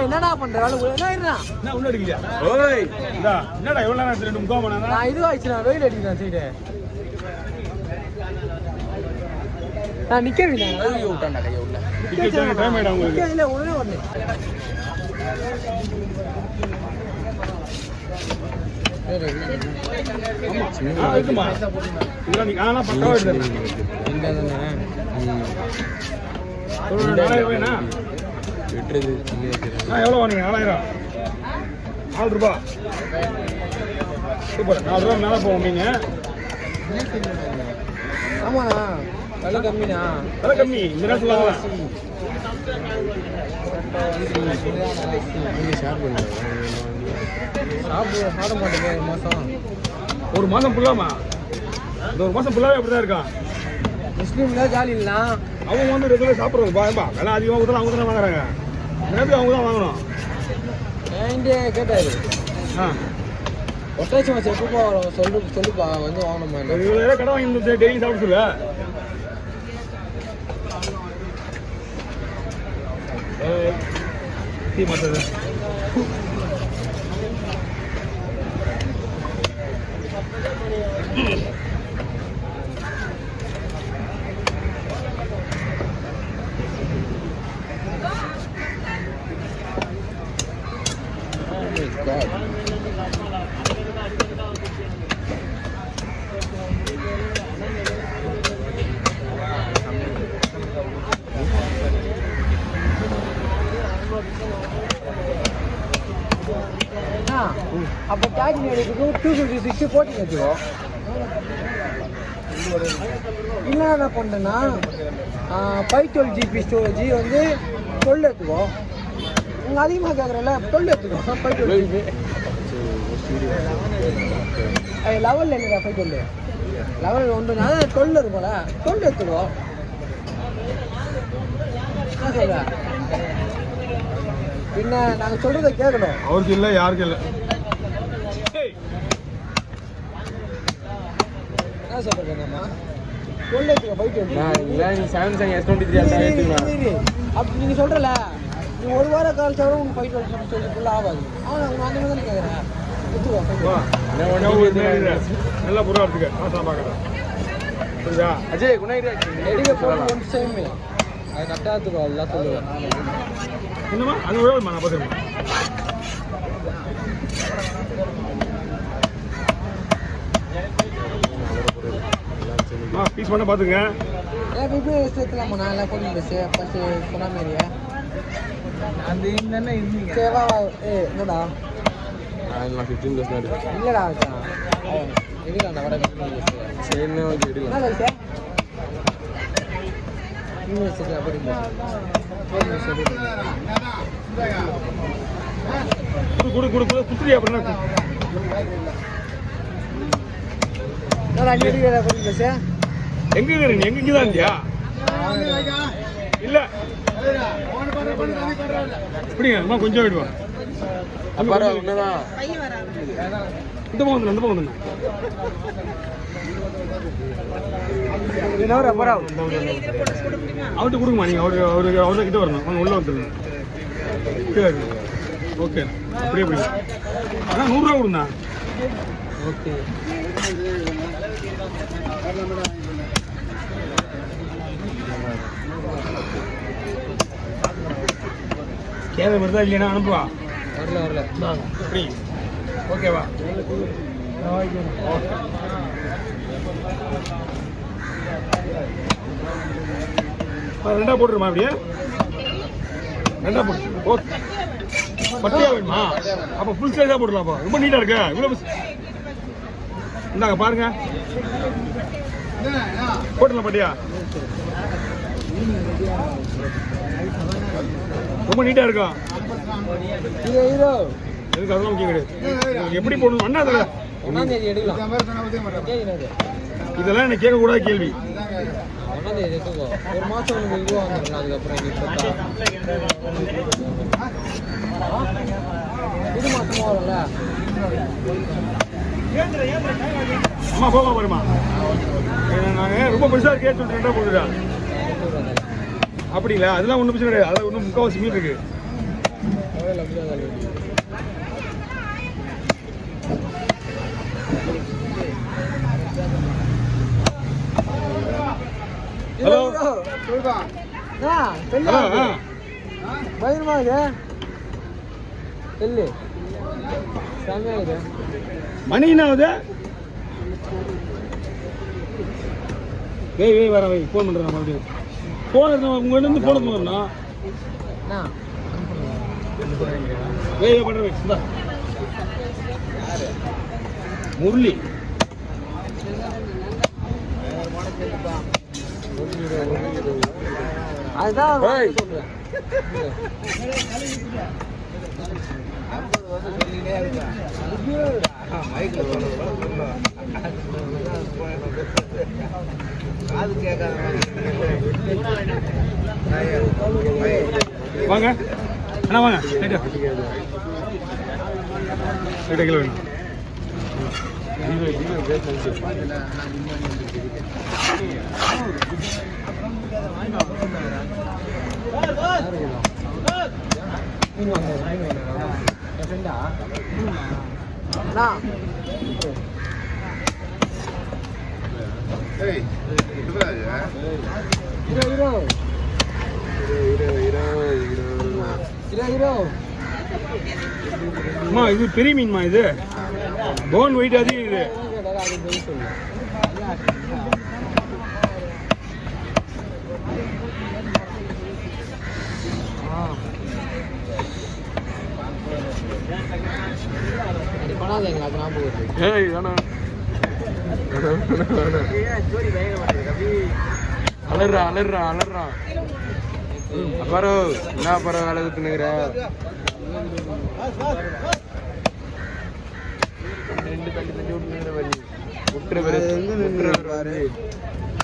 என்னடா பண்ற வேலை என்ன ஒண்ணு அடிக்கலையா? ஓய் இந்தா என்னடா எவ்வளவு நேரம் ஆச்சு? 2 முக்கா மணி நேரம். நான் இதுவாயிடுச்சு, நான் வெயில் அடிக்கிறேன் சைடு. நான் நிக்கிறேன். கையை விட்டான்டா, கையை விடல. டைம் ஆயிடும் உங்களுக்கு. இல்ல ஒண்ணே ஒண்ணு. இருக்குமா? இதெல்லாம் நீ ஆனா பக்காவா எடுத்து. இந்த தானே. சொல்லுங்க 4000 ரூபாய்னா? வெட்றது இங்க வைக்கிறேன். எவ்வளவு வாங்குனீங்க? 4000. 4 ரூபாய். சூப்பர். 4 ரூபாய் மேல போகும் நீங்க. ஆமாண்ணா, விலை கம்மிண்ணா. விலை கம்மி இந்த நேரத்துல வாங்கலாம். சாப்பிட மாட்டேங்க ஒரு மாசம் ஃபுல்லாமா? இந்த ஒரு மாசம் ஃபுல்லாவே அப்படிதான் இருக்கான். முஸ்லீம்ல ஜாலி இல்லைண்ணா. அவங்க வந்து ரெகுலர் சாப்பிட்றது பாயம்பா விலை அதிகமாக கொடுத்தா அவங்க தானே வாங்குறாங்க. இந்த நேரத்துக்கு அவங்க தான் வாங்கணும். ஏன்டே கேட்டாரு. ஒட்டாச்சி மாசம் எப்போ சொல்லுப்பா வந்து வாங்கணுமா? ரெகுலராக கடை வாங்கி டெய்லி சாப்பிட சொல்ல. டீ மாத்தது அப்போ கேக்கிங் எடுத்துக்கோ 256 போட்டிங் வச்சுக்கோ. இல்லை என்ன பண்ணுறேன்னா 512 GB ஸ்டோரேஜ் வந்து 12 எடுத்துக்கோ. நீங்கள் அதிகமாக கேட்குறல 12 எடுத்துக்கோ. 512 GB 11 இல்லைடா 512 11 ஒன்று 12 இருக்கும்ல 12 எடுத்துக்கோ. என்ன சொல்ற? பின்ன நாங்கள் சொல்கிறத கேட்கணும். அவருக்கு இல்லை, யாருக்கும் இல்லை. என்ன சொல்கிறேன்? 12 எடுத்துக்கோ. 512 சாம்சங் S23 அப்படி நீங்கள் சொல்கிறல, நீ ஒரு வாரம் காலிச்சா கூட உங்களுக்கு 512 சொல்லி ஃபுல்லாக ஆகாது. ஆனால் உங்கள் அந்த மாதிரி தானே கேட்குறேன். நல்லா பொருளாக எடுத்துக்க. நான் பார்க்குறேன். புரியுதா? அஜய் குணாயிரா எடுக்க போகிறது ஒன்று சேமு அது கரெக்டாக எடுத்துக்கோ. எல்லாம் சொல்லுவேன். என்னமா அது எவ்வளோமா? நான் பார்த்துருக்கேன். பீஸ் பண்ண பார்த்துங்க. இப்போ சேர்த்துலாமா? நான் எல்லாம் போட்டு பஸ்ஸு ஃபஸ்ட்டு சொன்ன மாதிரியா அந்த என்ன இருந்தீங்க? சரிவா என்னடா? நான் 15 பஸ் தான் இல்லைடா எடுக்கலாம்டா. வர 15 பஸ் சரி என்ன ஓகே எடுக்கலாம். என்ன பஸ் யூனிவர்சிட்டி அப்படி குத்துறியா? அப்படின்னா அங்கே எடுக்கிற பஸ் எங்க நீ எங்க தான் இருந்தியா? இல்ல இப்படிங்க கொஞ்சம் விடுவா. உண்மைதான். இந்த பக்கம் இந்த பக்கம் அவர்கிட்ட கொடுங்கம்மா. நீங்க அவர்கிட்ட கிட்ட வரணும். அவங்க உள்ள வந்துருங்க. ஓகே அப்படியே போய் ஆனால் 100 ரூபா கொடுண்ணா. ஓகே கேத மாதிரி தான் இல்லைன்னா அனுப்புவா. வரல அப்படி ஓகேவா? ரெண்டா போட்டுருமா? அப்படியே ரெண்டா போட்டு ஓகே. பட்டியா வேணுமா? அப்போ ஃபுல் சைஸாக போடலாம்ப்பா. ரொம்ப நீட்டாக இருக்கு. இவ்வளோ இந்தாங்க பாருங்க. போட்டுலாம் பட்டியா ரொம்ப நீட்டாக இருக்கும். எதுக்கு அதெல்லாம் முக்கியம் கிடையாது. எப்படி போடணும் அண்ணா? அதில் இதெல்லாம் எனக்கு கேட்கக்கூடாத கேள்வி. ஒரு மாதம் உங்களுக்கு வாங்கணும். அதுக்கப்புறம் இது மாசமா வரும்ல. அம்மா போமா பாருமா. நாங்கள் ரொம்ப பெருசாக கேட்டு சொல்லிட்டு ரெண்டா போட்டுட்டா. அப்படிங்களா? அதெல்லாம் ஒன்றும் பிரச்சனை கிடையாது. அதில் ஒன்றும் 3/4 மீன் இருக்கு. ஹலோ பெல்லு ஹலோ பயங்கரமா இது பெல்லு செம்மையா இது மணி என்ன ஆகுது? வெய் வெய் வர வை ஃபோன் பண்ணுறேன் மறுபடியும். ஃபோன் எடுத்து உங்கள்கிட்ட இருந்து ஃபோன் எடுத்து வரணும். வெய் பண்ணுற வை இந்தா. முரளி அதுதான் ஏய். சொல்றேன். வாங்க அண்ணா வாங்க ரைட்டா ரைட்டா கிலோ வேணும். அம்மா இது பெரிய மீன்மா, இது போன் வெயிட் அதிகம். இது ஏய் வேணாம் அலர்றா அலர்றா அலர்றா அப்புறம் என்ன அப்புறம் வேலை குத்துனுங்கிற ரெண்டு தள்ளி தள்ளி விட்டுனுங்கிற வழி முட்டுற பேரு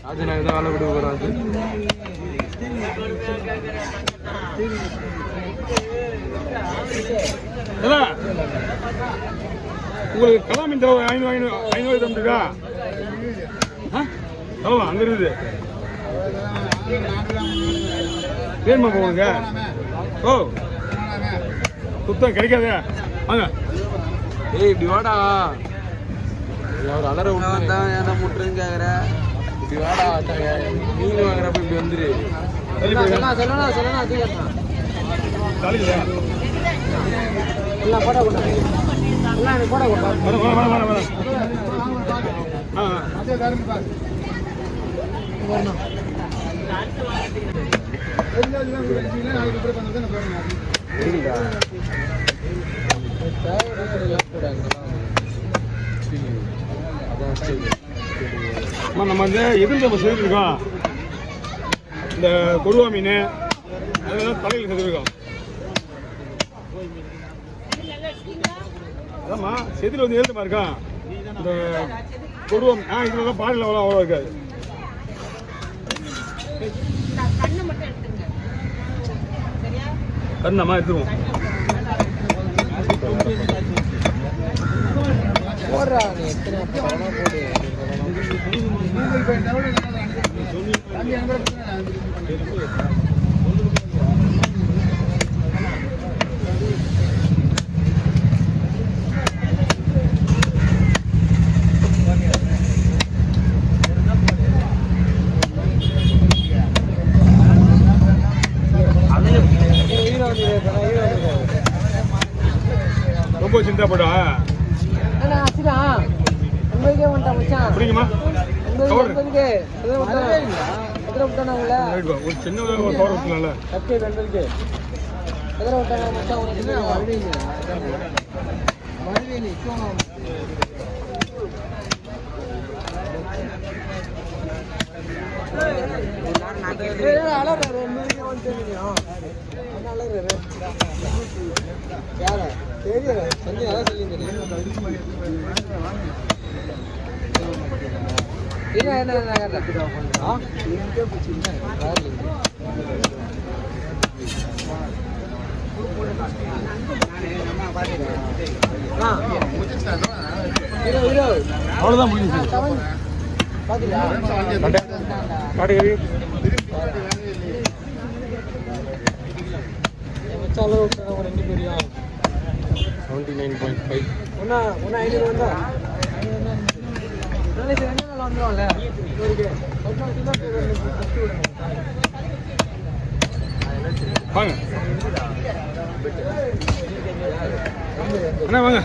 அது நான் எதாவது வேலை கொடுக்க போகிறேன். உங்களுக்கு கலா மீன் தவிர ஐநூறு தந்துக்கா ஆமா அங்க இருக்குது வேணுமா போங்க. ஓ சுத்தம் கிடைக்காத வாங்க. ஏய் இப்படி வாடா அலற விட்டா முட்டுறேன்னு கேக்குற. இப்படி வாடா மீன் வாங்குறப்ப இப்படி வந்துரு. நம்ம வந்து எதிர்த்து நம்ம செஞ்சுருக்கோம். இந்த கொடுவா மீன் அதெல்லாம் தலையில் செஞ்சுருக்கோம். அதாம்மா செதில் வந்து எழுதுமா இருக்கான். இந்த கொடுவா இதுலாம் பாடல அவ்வளோ இருக்காது. கண்ணம்மா எடுத்துருவோம். ரொம்ப சிந்தாப்படா அப்படிங்கம்மா. ஒரு சின்ன கவர் விட்டுலாம்ல. அவ்வளோதான் முடிஞ்சு. காட்டுக்கறி அளவு விட்டுறேன் உங்க 2 பேரையும். 79.5. ஒன்னா 500 வந்தா நாளைக்கு 2 நாள் வந்துடும்ல இவருக்கு. ஒரு நாள் சின்ன பேர் ஃபஸ்ட்டு விடுங்க. வாங்க அண்ணா வாங்க.